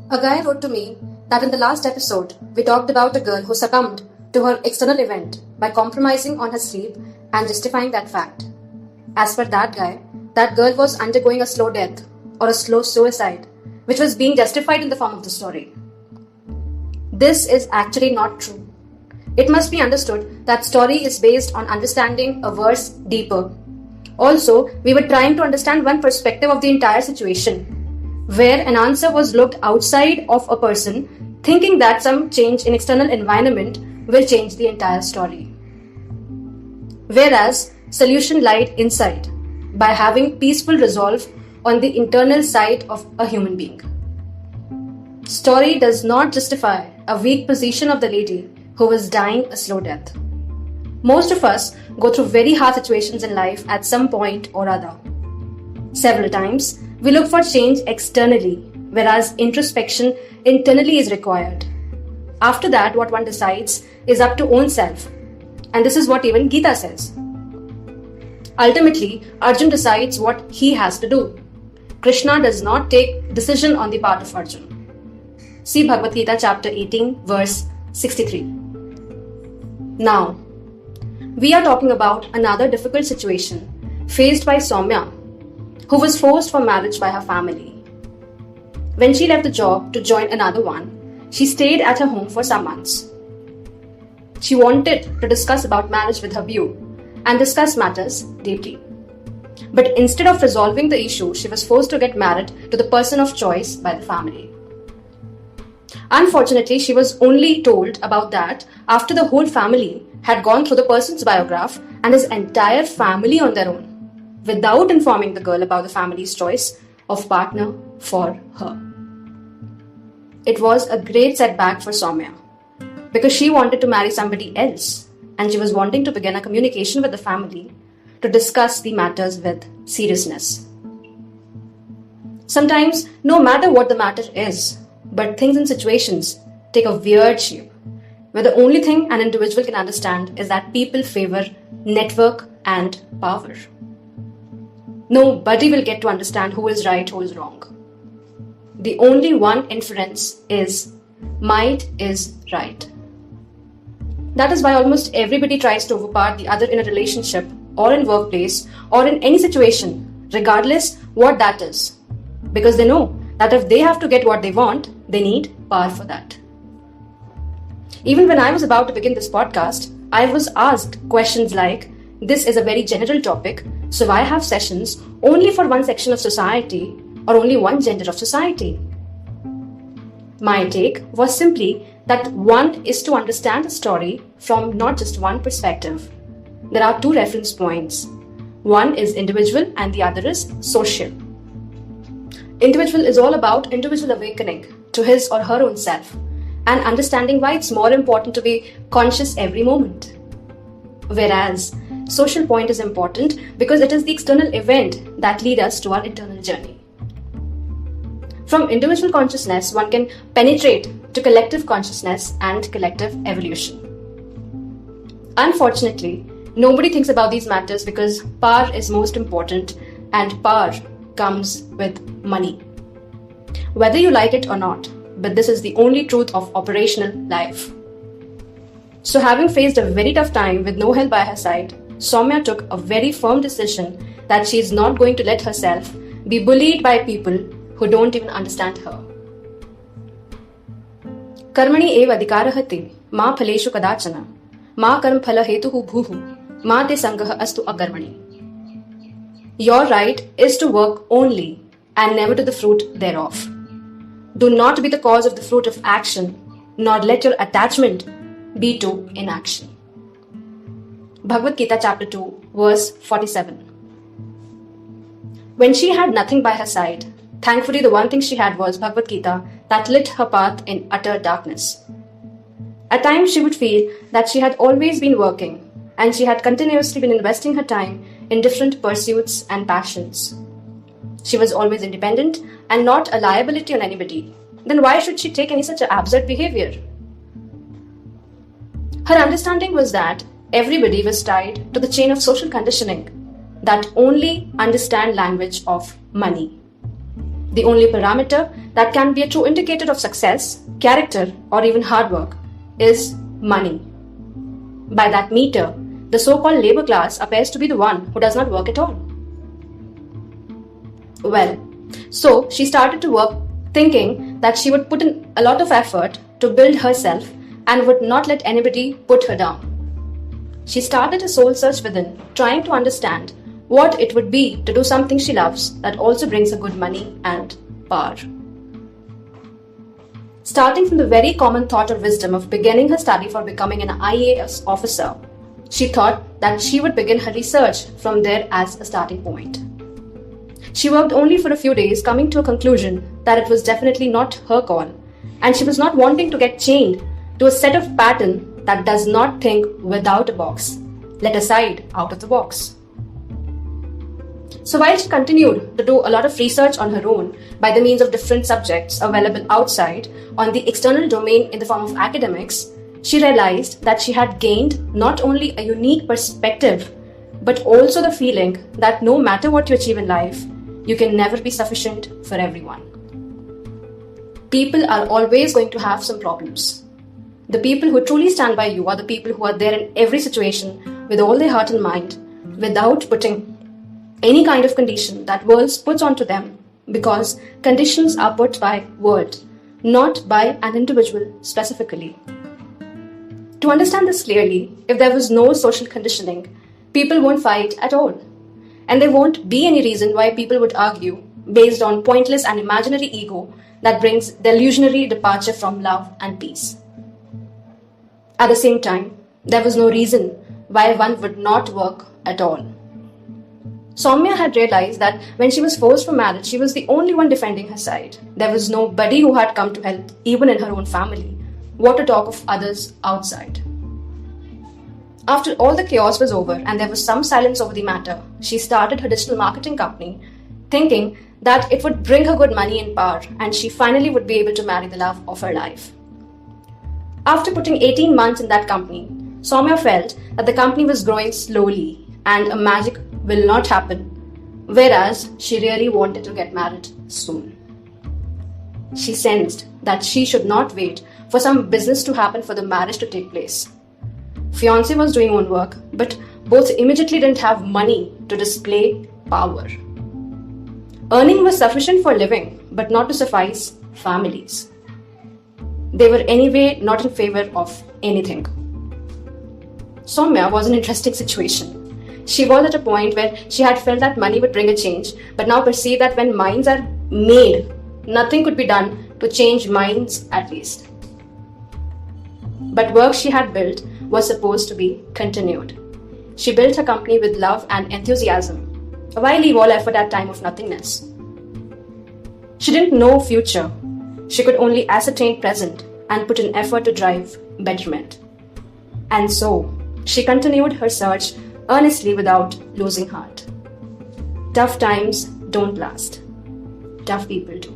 A guy wrote to me that in the last episode, we talked about a girl who succumbed to her external event by compromising on her sleep and justifying that fact. As per that guy, that girl was undergoing a slow death or a slow suicide, which was being justified in the form of the story. This is actually not true. It must be understood that story is based on understanding a verse deeper. Also, we were trying to understand one perspective of the entire situation, where an answer was looked outside of a person, thinking that some change in external environment will change the entire story. Whereas, solution lied inside, by having peaceful resolve on the internal side of a human being. Story does not justify a weak position of the lady who was dying a slow death. Most of us go through very hard situations in life at some point or other. Several times, we look for change externally, whereas introspection internally is required. After that, what one decides is up to own self. And this is what even Gita says. Ultimately, Arjun decides what he has to do. Krishna does not take decision on the part of Arjun. See Bhagavad Gita chapter 18, verse 63. Now, we are talking about another difficult situation faced by Soumya, who was forced for marriage by her family. When she left the job to join another one, she stayed at her home for some months. She wanted to discuss about marriage with her view and discuss matters deeply. But instead of resolving the issue, she was forced to get married to the person of choice by the family. Unfortunately, she was only told about that after the whole family had gone through the person's biograph and his entire family on their own, without informing the girl about the family's choice of partner for her. It was a great setback for Soumya because she wanted to marry somebody else and she was wanting to begin a communication with the family to discuss the matters with seriousness. Sometimes, no matter what the matter is, but things and situations take a weird shape, where the only thing an individual can understand is that people favor network and power. Nobody will get to understand who is right, who is wrong. The only one inference is might is right. That is why almost everybody tries to overpower the other in a relationship or in workplace or in any situation, regardless what that is. Because they know that if they have to get what they want, they need power for that. Even when I was about to begin this podcast, I was asked questions like, this is a very general topic, so why have sessions only for one section of society or only one gender of society? My take was simply that one is to understand a story from not just one perspective. There are two reference points. One is individual and the other is social. Individual is all about individual awakening to his or her own self and understanding why it's more important to be conscious every moment. Whereas social point is important because it is the external event that leads us to our internal journey. From individual consciousness, one can penetrate to collective consciousness and collective evolution. Unfortunately, nobody thinks about these matters because power is most important and power comes with money. Whether you like it or not, but this is the only truth of operational life. So having faced a very tough time with no help by her side, Soumya took a very firm decision that she is not going to let herself be bullied by people who don't even understand her. Karmani eva adhikarah ma phaleshu kadachana ma karm phala hetuhu bhuhu ma te sangah astu akarmani. Your right is to work only and never to the fruit thereof. Do not be the cause of the fruit of action, nor let your attachment be to inaction. Bhagavad Gita chapter 2, verse 47. When she had nothing by her side, thankfully the one thing she had was Bhagavad Gita that lit her path in utter darkness. At times she would feel that she had always been working and she had continuously been investing her time in different pursuits and passions. She was always independent and not a liability on anybody. Then why should she take any such absurd behavior? Her understanding was that everybody was tied to the chain of social conditioning that only understand language of money. The only parameter that can be a true indicator of success, character, or even hard work is money. By that meter, the so-called labor class appears to be the one who does not work at all. Well, so she started to work thinking that she would put in a lot of effort to build herself and would not let anybody put her down. She started a soul search within, trying to understand what it would be to do something she loves that also brings her good money and power. Starting from the very common thought or wisdom of beginning her study for becoming an IAS officer, she thought that she would begin her research from there as a starting point. She worked only for a few days, coming to a conclusion that it was definitely not her call, and she was not wanting to get chained to a set of pattern that does not think without a box, let aside out of the box. So while she continued to do a lot of research on her own by the means of different subjects available outside on the external domain in the form of academics, she realized that she had gained not only a unique perspective, but also the feeling that no matter what you achieve in life, you can never be sufficient for everyone. People are always going to have some problems. The people who truly stand by you are the people who are there in every situation with all their heart and mind, without putting any kind of condition that world puts onto them, because conditions are put by world, not by an individual specifically. To understand this clearly, if there was no social conditioning, people won't fight at all. And there won't be any reason why people would argue based on pointless and imaginary ego that brings delusionary departure from love and peace. At the same time, there was no reason why one would not work at all. Soumya had realized that when she was forced for marriage, she was the only one defending her side. There was nobody who had come to help, even in her own family. What to talk of others outside? After all the chaos was over and there was some silence over the matter, she started her digital marketing company, thinking that it would bring her good money and power, and she finally would be able to marry the love of her life. After putting 18 months in that company, Soumya felt that the company was growing slowly and a magic will not happen, whereas she really wanted to get married soon. She sensed that she should not wait for some business to happen for the marriage to take place. Fiancé was doing own work, but both immediately didn't have money to display power. Earning was sufficient for living, but not to suffice families. They were anyway not in favor of anything. Soumya was an interesting situation. She was at a point where she had felt that money would bring a change, but now perceived that when minds are made, nothing could be done to change minds at least. But work she had built was supposed to be continued. She built her company with love and enthusiasm. Why leave all effort at time of nothingness? She didn't know future. She could only ascertain present and put in effort to drive betterment. And so, she continued her search earnestly without losing heart. Tough times don't last. Tough people do.